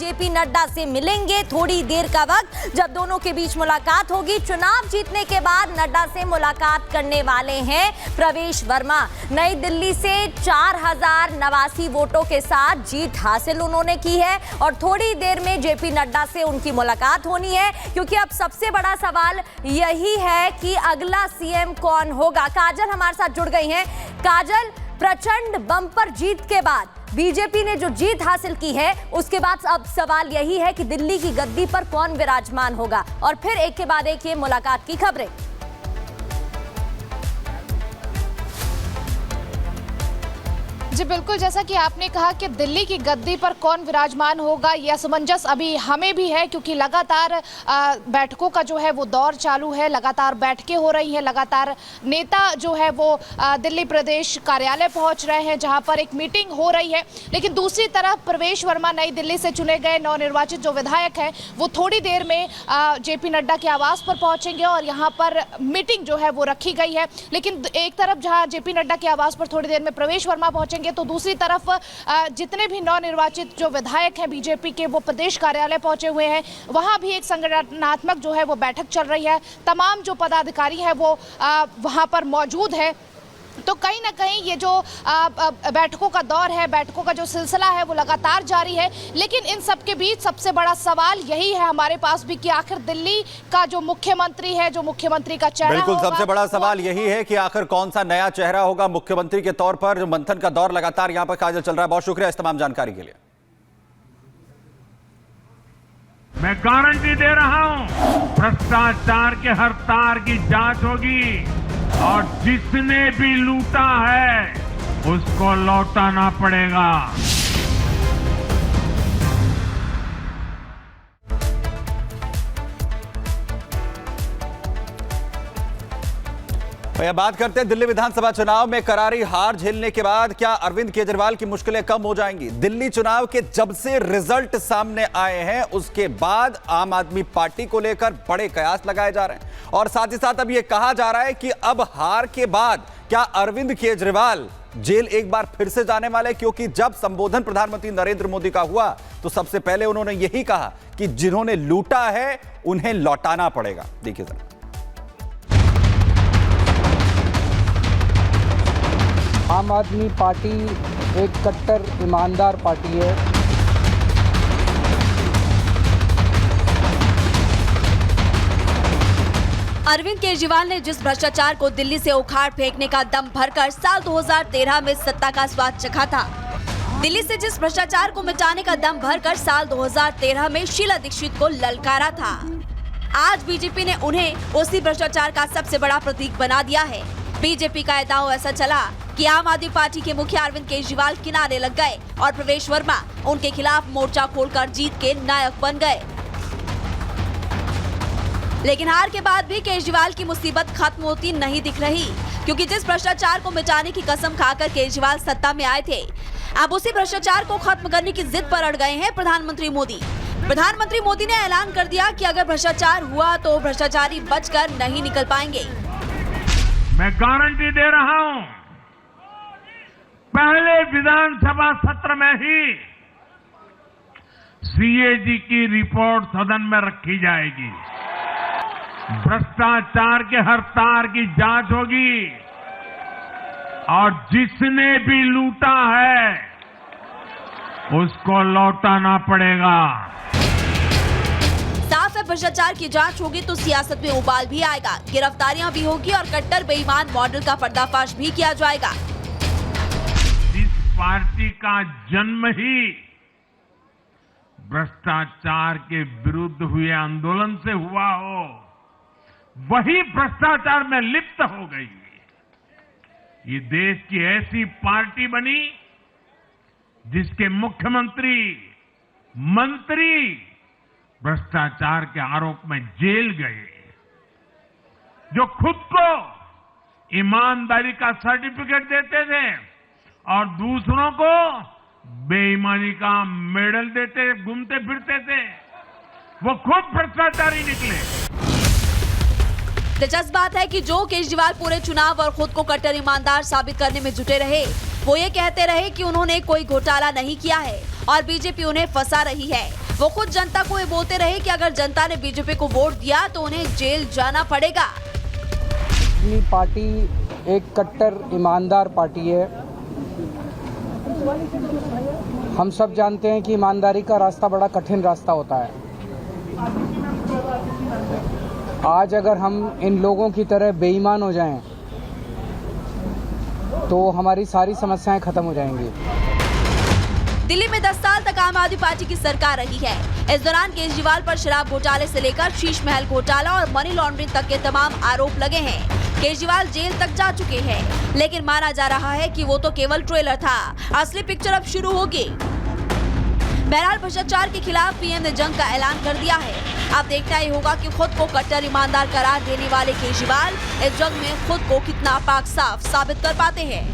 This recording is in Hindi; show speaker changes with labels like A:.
A: जेपी नड्डा से मिलेंगे। थोड़ी देर का वक्त जब दोनों के बीच मुलाकात होगी। चुनाव जीतने के बाद नड्डा से मुलाकात करने वाले हैं प्रवेश वर्मा। नई दिल्ली से 4089 वोटों के साथ जीत हासिल उन्होंने की है और थोड़ी देर में जेपी नड्डा से उनकी मुलाकात होनी है, क्योंकि अब सबसे बड़ा सवाल यही है कि अगला सीएम कौन होगा। काजल हमारे साथ जुड़ गई हैं। काजल, प्रचंड बम्पर जीत के बाद बीजेपी ने जो जीत हासिल की है, उसके बाद अब सवाल यही है कि दिल्ली की गद्दी पर कौन विराजमान होगा। और फिर एक के बाद एक ये मुलाकात की खबरें।
B: जी बिल्कुल, जैसा कि आपने कहा कि दिल्ली की गद्दी पर कौन विराजमान होगा, यह असमंजस अभी हमें भी है, क्योंकि लगातार बैठकों का जो है वो दौर चालू है। लगातार बैठकें हो रही हैं, लगातार नेता जो है वो दिल्ली प्रदेश कार्यालय पहुंच रहे हैं, जहां पर एक मीटिंग हो रही है। लेकिन दूसरी तरफ प्रवेश वर्मा नई दिल्ली से चुने गए नवनिर्वाचित जो विधायक हैं, वो थोड़ी देर में जेपी नड्डा के आवास पर पहुंचेंगे और यहाँ पर मीटिंग जो है वो रखी गई है। लेकिन एक तरफ जहाँ जेपी नड्डा के आवास पर थोड़ी देर में प्रवेश वर्मा पहुंचेंगे, तो दूसरी तरफ जितने भी नवनिर्वाचित जो विधायक हैं बीजेपी के, वो प्रदेश कार्यालय पहुंचे हुए हैं। वहां भी एक संगठनात्मक जो है वो बैठक चल रही है। तमाम जो पदाधिकारी हैं वो वहां पर मौजूद है। तो कहीं ना कहीं ये जो बैठकों का दौर है, बैठकों का जो सिलसिला है, वो लगातार जारी है। लेकिन इन सब के बीच सबसे बड़ा सवाल यही है हमारे पास भी कि आखिर दिल्ली का जो मुख्यमंत्री है, जो मुख्यमंत्री का चेहरा
C: बिल्कुल
B: होगा,
C: सबसे बड़ा सवाल यही है कि आखिर कौन सा नया चेहरा होगा मुख्यमंत्री के तौर पर। जो मंथन का दौर लगातार यहाँ पर काजल चल रहा है। बहुत शुक्रिया इस तमाम जानकारी के लिए।
D: मैं गारंटी दे रहा हूं, भ्रष्टाचार के हर तार की जांच होगी और जिसने भी लूटा है उसको लौटाना पड़ेगा।
C: भैया बात करते हैं दिल्ली विधानसभा चुनाव में करारी हार झेलने के बाद क्या अरविंद केजरीवाल की मुश्किलें कम हो जाएंगी। दिल्ली चुनाव के जब से रिजल्ट सामने आए हैं, उसके बाद आम आदमी पार्टी को लेकर बड़े कयास लगाए जा रहे हैं और साथ ही साथ अब यह कहा जा रहा है कि अब हार के बाद क्या अरविंद केजरीवाल जेल एक बार फिर से जाने वाले, क्योंकि जब संबोधन प्रधानमंत्री नरेंद्र मोदी का हुआ तो सबसे पहले उन्होंने यही कहा कि जिन्होंने लूटा है उन्हें लौटाना पड़ेगा। देखिए जरा।
E: आम आदमी पार्टी एक कट्टर ईमानदार पार्टी है।
A: अरविंद केजरीवाल ने जिस भ्रष्टाचार को दिल्ली से उखाड़ फेंकने का दम भरकर साल 2013 में सत्ता का स्वाद चखा था, दिल्ली से जिस भ्रष्टाचार को मिटाने का दम भरकर साल 2013 में शीला दीक्षित को ललकारा था, आज बीजेपी ने उन्हें उसी भ्रष्टाचार का सबसे बड़ा प्रतीक बना दिया है। बीजेपी का दांव ऐसा चला कि आम आदमी पार्टी के मुखिया अरविंद केजरीवाल किनारे लग गए और प्रवेश वर्मा उनके खिलाफ मोर्चा खोलकर जीत के नायक बन गए। लेकिन हार के बाद भी केजरीवाल की मुसीबत खत्म होती नहीं दिख रही, क्योंकि जिस भ्रष्टाचार को मिटाने की कसम खाकर केजरीवाल सत्ता में आए थे, अब उसी भ्रष्टाचार को खत्म करने की जिद पर अड़ गए हैं प्रधानमंत्री मोदी। प्रधानमंत्री मोदी ने ऐलान कर दिया कि अगर भ्रष्टाचार हुआ तो भ्रष्टाचारी बचकर नहीं निकल पाएंगे।
D: मैं गारंटी दे रहा हूं, पहले विधानसभा सत्र में ही सीएजी की रिपोर्ट सदन में रखी जाएगी। भ्रष्टाचार के हर तार की जांच होगी और जिसने भी लूटा है उसको लौटाना पड़ेगा।
A: साफ है, भ्रष्टाचार की जांच होगी तो सियासत में उबाल भी आएगा, गिरफ्तारियां भी होगी और कट्टर बेईमान मॉडल का पर्दाफाश भी किया जाएगा।
D: जिस पार्टी का जन्म ही भ्रष्टाचार के विरुद्ध हुए आंदोलन से हुआ हो, वही भ्रष्टाचार में लिप्त हो गई। ये देश की ऐसी पार्टी बनी जिसके मुख्यमंत्री, मंत्री भ्रष्टाचार के आरोप में जेल गए, जो खुद को ईमानदारी का सर्टिफिकेट देते थे और दूसरों को बेईमानी का मेडल देते घूमते फिरते थे, वो खुद भ्रष्टाचारी निकले।
A: दिलचस्प बात है कि जो केजरीवाल पूरे चुनाव और खुद को कट्टर ईमानदार साबित करने में जुटे रहे, वो ये कहते रहे कि उन्होंने कोई घोटाला नहीं किया है और बीजेपी उन्हें फंसा रही है।
F: वो खुद जनता को ये बोलते रहे कि अगर जनता ने बीजेपी को वोट दिया तो उन्हें जेल जाना पड़ेगा।
E: अपनी पार्टी एक कट्टर ईमानदार पार्टी है। हम सब जानते हैं कि ईमानदारी का रास्ता बड़ा कठिन रास्ता होता है। आज अगर हम इन लोगों की तरह बेईमान हो जाएं, तो हमारी सारी समस्याएं खत्म हो जाएंगी।
F: दिल्ली में 10 साल तक आम आदमी पार्टी की सरकार रही है। इस दौरान केजरीवाल पर शराब घोटाले से लेकर शीश महल घोटाला और मनी लॉन्ड्रिंग तक के तमाम आरोप लगे हैं। केजरीवाल जेल तक जा चुके हैं, लेकिन माना जा रहा है कि वो तो केवल ट्रेलर था, असली पिक्चर अब शुरू होगी। बहरहाल भ्रष्टाचार के खिलाफ पीएम ने जंग का ऐलान कर दिया है। अब देखना ही होगा कि खुद को कट्टर ईमानदार करार देने वाले केजरीवाल इस जंग में खुद को कितना पाक साफ साबित कर पाते हैं।